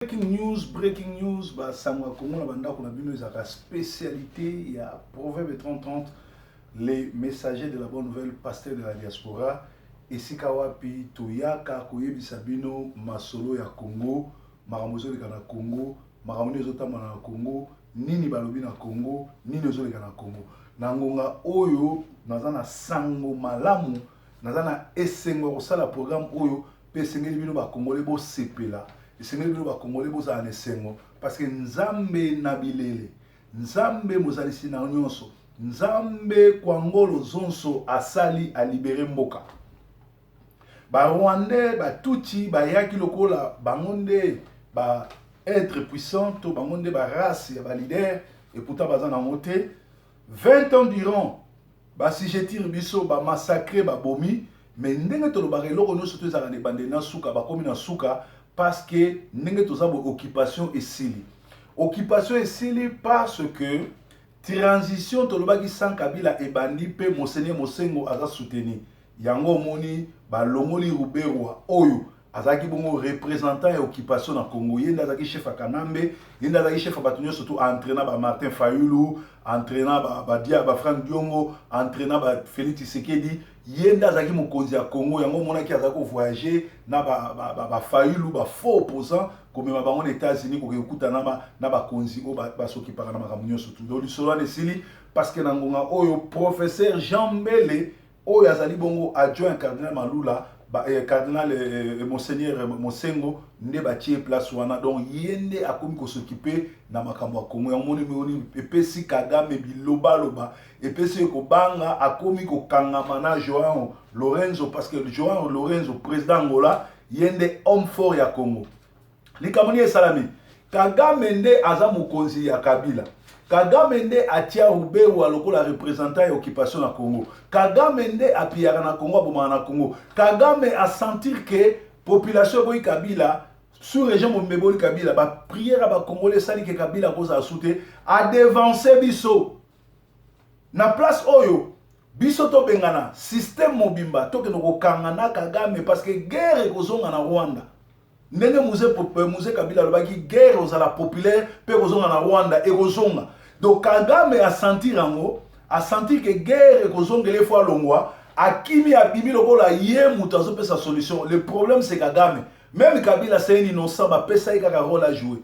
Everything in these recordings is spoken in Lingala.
Breaking news, bah ça m'a comme on a banda qu'on a vu nous la spécialité, il y a Proverbe 30-30, les messagers de la bonne nouvelle, pasteurs de la diaspora, et si kawapi toyaka koyebi sabino masolo ya Congo, maramozo de na Congo, maramoni zotama na Congo, nini balobi na Congo, nini zo na Congo. Nangonga oyo nazana sango malamu, nazana esengo kosala programme oyo pe sengeli bino ba congolais bo sepela. Esengeli bino ba congolais bo za esengo parce que nzambe na bilele, nzambe mozalisi na nyonso, nzambe kwa ngolo zonso asali a libérer mboka. Ba Rwandais ba tuti ba yaki lokola bangonde ba être puissant to bangonde ba race ya ba leader et pourtant bazana monté 20 ans durant ba si jetir biso ba massacrer ba bomi mais ndenge to lobare loko no surtout za ne bande na suka ba komi na suka parce que ndenge to za bo occupation esili. Occupation esili parce que transition to lobaki sans Kabila et bandi pe Monseigneur Mosengo aza soutenir. Yango moni ba longoli Ruberwa oyo azaki bongo représentant et occupation na Congo. Yenda azaki chef a Kanambe, yenda azaki chef a Batunyo surtout entraînant ba Martin Fayulu, entraînant ba Dia ba Frank Diongo, entraînant ba Félix Tshisekedi. Yenda azaki mokonzi ya Congo, yango monaki azako voyager na ba Fayulu ba faux opposant comme ma bango États-Unis ko ekuta na ba konzi o ba soki para na makambo surtout. Donc lisolo na sili parce que nangonga oyo professeur Jean Mbele oyo azali bongo adjoint cardinal Malula cardinal Monseigneur Mosengo nde batie place wana donc yende akomi ko s'occuper na makambo ya Congo ya moni epesi Kagame biloba loba epesi ko banga akomi ko kangama na João Lorenzo parce que João Lorenzo président Angola yende homme fort ya Congo likamoni esalami Kagame nde aza mokonzi ya Kabila. Kagame nde atia Ruberwa lokola représentant et occupation na Congo. Kagame nde apiaka na Congo aboma na Congo. Kagame a sentir que population boy Kabila sous région Mombeboli Kabila ba prière ba congolais sali que Kabila koza asute a devancer biso. Na place oyo biso to bengana système mobimba to ke no kangana Kagame parce que guerre kozonga na Rwanda. Ndenge muze Kabila lobaki guerre ozala populaire pe kozonga na Rwanda e kozonga. Donc Kagame a senti que guerre et kozongele fois longwa akimi abimi lokola ye mutazo pe sa solution. Le problème c'est Kagame. Même Kabila c'est un innocent ba pesa ikaka rôle à jouer.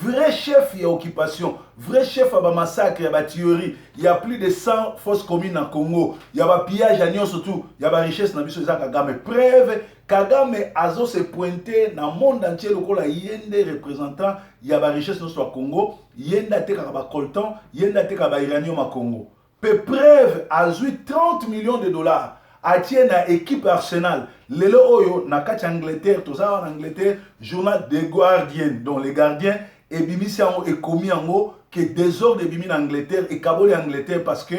Vrai chef il y a occupation, vrai chef a ba massacre, il y a ba tuerie, il y a plus de 100 fausses communes en Congo, il y a ba pillage à Nyon surtout, il y a ba richesse na biso za Kagame. Preuve Kagame azo se pointer dans le monde entier lokola yende représentant il y a ba richesse no soit Congo, yenda te ka ba coltan, yenda te ka ba uranium à Congo. Peu preuve azu 30 millions de dollars. Atie na équipe Arsenal. Lelo oyo na kati Angleterre, tout ça en Angleterre, journal The Guardian, dont les gardiens et bimisi et commis en haut que désordre de bimi en Angleterre et kaboli Angleterre parce que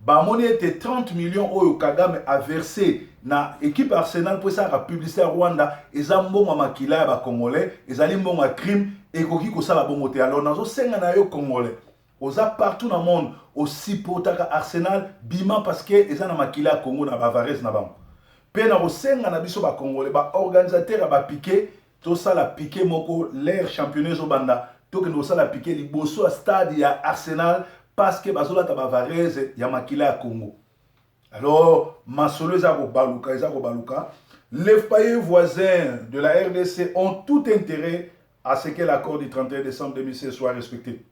ba monnaie était 30 millions oyo Kagame a versé na équipe Arsenal pour ça la publicité à Rwanda et ça mbongo makila ba congolais et ça mbongo crime et koki ko sala bongo te alors nazo senga na yo congolais oza partout dans le monde aussi potaka Arsenal bima parce que eza na makila Congo na Bavares na bango pe na osenga na biso ba congolais ba organisateur ba piqué to sala piqué moko l'air championnat zo banda to que no sala piqué liboso a stade ya Arsenal parce que bazola ta Bavares ya makila Congo. Alors masolo eza ko baluka les pays voisins de la RDC ont tout intérêt à ce que l'accord du 31 décembre 2016 soit respecté.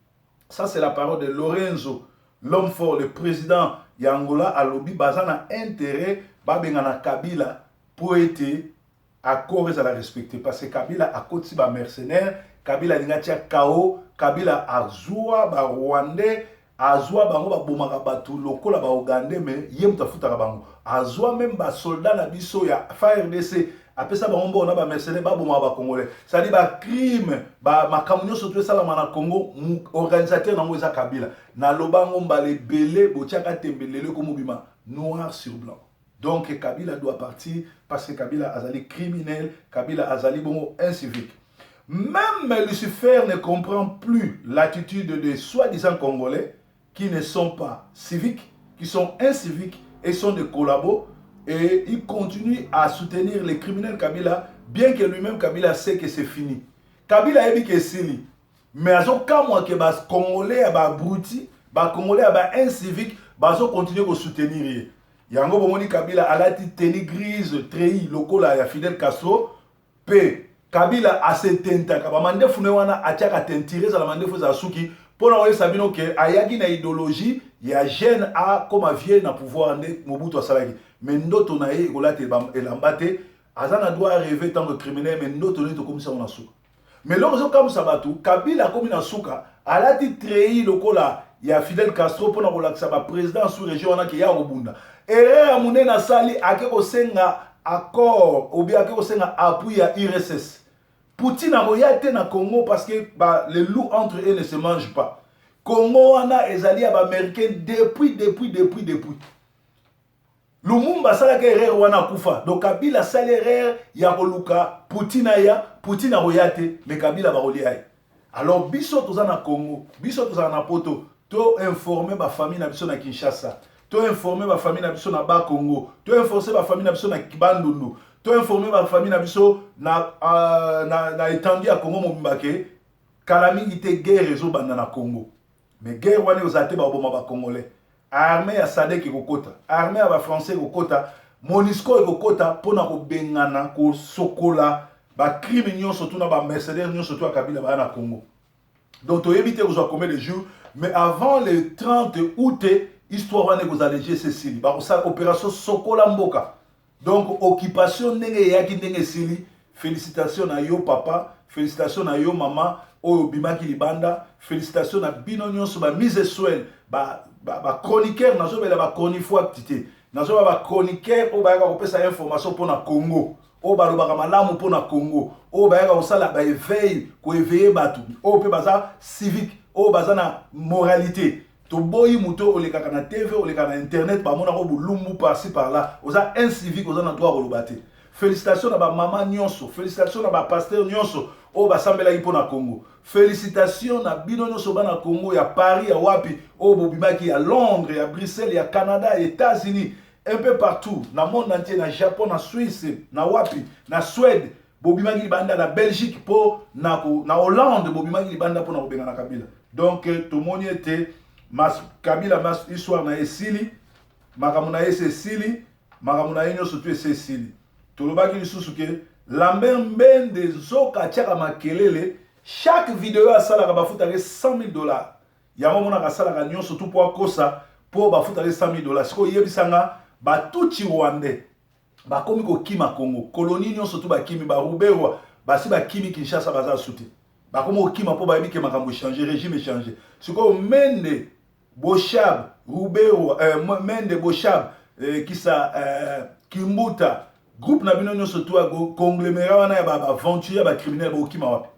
Ça, c'est la parole de Lorenzo, l'homme fort, le président Yangola Alobi, bazana intérêt, babengana Kabila, pour être accord à la respecter. Parce que Kabila a côté ba mercenaire, Kabila lingatia KO, Kabila azua ba Rwandais, azua bango ba bomaka batu lokola ba Ougandais, mais yem tafuta bango. Azua même ba soldat na biso ya FARDC. Après ça, on a mercenaires, ba congolais. Ça dit ba crime, ba makamunyo surtout ça la Congo, organisateur na moza Kabila. Na lobango ba les belé, botiaka tembelele comme bima noir sur blanc. Donc Kabila doit partir parce que Kabila azali criminel, Kabila azali bongo incivique. Même Lucifer ne comprend plus l'attitude des soi-disant Congolais qui ne sont pas civiques, qui sont inciviques et sont des collabos. Et il continue à soutenir les criminels Kabila, bien que lui-même Kabila sait que c'est fini. Kabila yebi ke sili. Mais azo kamwa ke bas Congolais ba abruti, ba Congolais ba incivique, bazo continuer ko soutenir. Yango bomoni Kabila alati tenue grise treillis lokola ya Fidel Castro pe Kabila asetenta ka bamande fune wana atiaka tentire za la mandefu za suki pona oye sabino ke ayaki na idéologie ya jeune a comme vieux na pouvoir nde Mobutu asalaki mais ndoto na ye kolate elambate azana doit rêver tant que criminel mais ndoto ne to comme ça on a suka mais lokozo comme ça batu Kabila comme na suka alati treillis lokola ya Fidel Castro pona kolakisa ba président sous région wana ke ya obunda erreur munene na sali akeko senga accord ou bien akeko senga appui ya IRSS Poutine a royauté na Congo parce que bah, les loups entre eux ne se mangent pas. Congo wana ezali ya américain depuis. Lumumba salaka erreur wana kufa. Donc Kabila sala erreur ya koluka Poutine a royauté mais Kabila ba rolia. Alors biso toza na Congo, biso toza na poto, to informer ba famille na biso na Kinshasa, to informer ba famille na biso na Bas Congo, to informer ba famille na biso na Kibandundu. To informer ma famille na biso na étendue à Congo Mobimbake kalami ite guerre réseau banda na Congo mais guerre wana ozate ba boma ba congolais armée ya SADC kokota armée ya ba français kokota MONUSCO kokota pona ko bengana ko sokola ba crime nyonso tuna ba mercenaires nyonso to Kabila ba na Congo donc to éviter ko combien de jours mais avant le 30 août histoire wana ko alléger Cécile ba ko sa opération sokola mboka. Donc, occupation ndenge yaki ndenge sili. Félicitations na yo papa, félicitations na yo maman, oyo bimaki libanda, félicitations na bino nyonso ba mise swell, ba chroniqueur nazo bela ba chroniqueur activité. Nazo ba chroniqueur o ba ka kopesa information pour na Congo. O ba lobaka malamu pour na Congo. O ba ka osala ba éveil, ko éveiller batu. O pe baza civique, o baza na moralité. Toboyi muto oleka na TV oleka na internet ba mona ko bulumbu par-ci par-là oza incivique oza na droit kolobate félicitations na ba maman nyonso félicitations na ba pasteur nyonso o ba sambela ipo na Congo félicitations na bino nyonso ba na Congo ya Paris ya wapi o bobimaki ya Londres ya Bruxelles ya Canada ya États-Unis un peu partout na monde entier na Japon na Suisse na wapi na Suède bobimaki libanda na Belgique po na Hollande bobimaki libanda po na kobenga na Kabila donc tout monde était Kabila mas histoire na esili makamuna esili makamuna yenyo surtout esili tolobaki lisusu ke Lambert Mende zoka tiaka makelele chaque vidéo asalaka bafutaka $100,000 yango mona kasalaka nyonso tout po akosa po bafutaka $100,000 siko yebisanga batuti rwandais bakomi kokima Congo colonie nyonso tout bakimi ba Ruberwa basi bakimi Kinshasa baza souté bakomi kokima po bayebi ke makambo changer régime changer siko Mende Boshab, Rubero, Mende Boshab, Kisa, Kimbuta, groupe na bino nyonso to conglomérat wana ya ba aventure ba criminel ba okima wapi.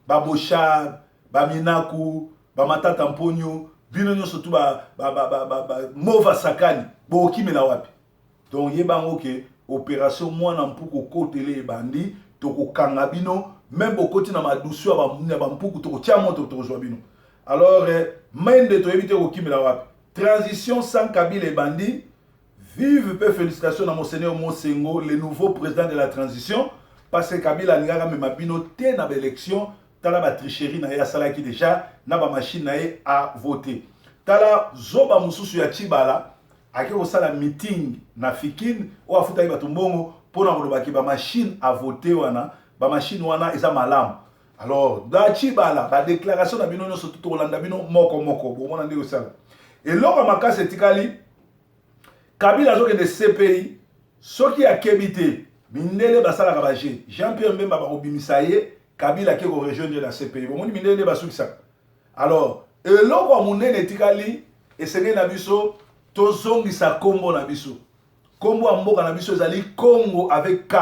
Ba Boshab, ba Minaku, ba Matata Mponyo, bino nyonso to ba Mova Sakani, ba okimela wapi. Donc yebango ke opération mwana mpuku kotele bandi to ko kanga bino même bokoti na madusu ba mpuku to ko tia moto to zo bino. Alors, Mende to éviter au Kimela wapi. Transition sans Kabila et Bandi. Vive peu félicitations à Monseigneur Monsengo, le nouveau président de la transition. Parce que Kabila n'ira même mabino té na l'élection. Tala ba tricherie na ya sala qui déjà na ba machine na a voter. Tala zoba mususu ya Chibala. Ake osala meeting na Fikine ou afuta ba tumbongo pour na kolobaki ba machine a voter wana. Ba machine wana eza malamu. Alors, dans Chibala, la déclaration de Bino surtout Rolanda Bino moko bon on a dit ça. Et lors de ma case etikali Kabila zo de CPI, ce qui a kebité, Mindele basala kabaje, Jean-Pierre Mbemba ba obimisaye, Kabila qui rejoindre la CPI. Bon, Mindele basu ça. Alors, et lors de mon etikali, et c'est na biso tozongi sa combo na biso. Combo a mboka na biso ezali Congo avec K.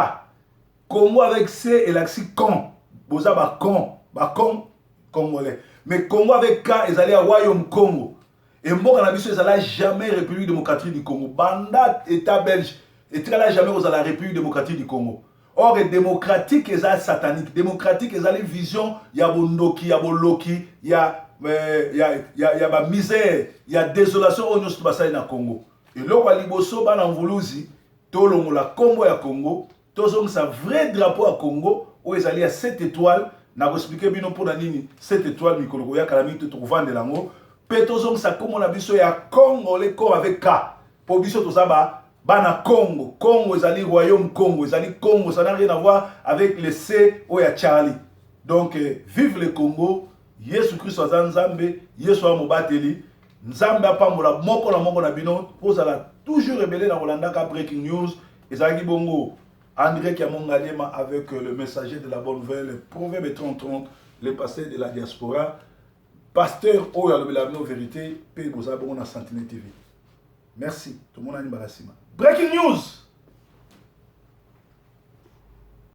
Congo avec C et l'axi con. Boza ba con congolais. Mais Congo avec K, ils allaient à Royaume Congo. Et mboka na biso ils allaient jamais République démocratique du Congo. Banda État belge, et très jamais aux la République démocratique du Congo. Or démocratique ils allaient satanique, démocratique ils allaient vision ya bondoki, ya boloki, ya ba misère, ya désolation au nyonso basali na Congo. Et là wa liboso bana mvuluzi tolongola Congo ya Congo, tozongisa vrai drapeau à Congo. oyo ezali à 7 étoiles na koexplike bino mpona nini 7 étoiles mikolo koyaka na mingi te tokovandela yango mpe tozongisa kombo na biso ya Congo le Congo avec K mpo biso toza bana Congo. Congo ezali royaume Congo, ezali Congo, ça n'a rien à voir avec le C oya Charlie. Donc vive le Congo. Yesu Christ aza Nzambe, Yesu a mobateli. Nzambe apambola moko na bino, pozala toujours rebelle na Rolandaka breaking news. Ezali bongo André Kiamongalema avec le messager de la bonne nouvelle, le Proverbe 30-30, le pasteur de la diaspora, pasteur oya lobela bino vérité, pe boza bongo na Sentinelle TV. Merci. Tout le monde a une barasima. Breaking news!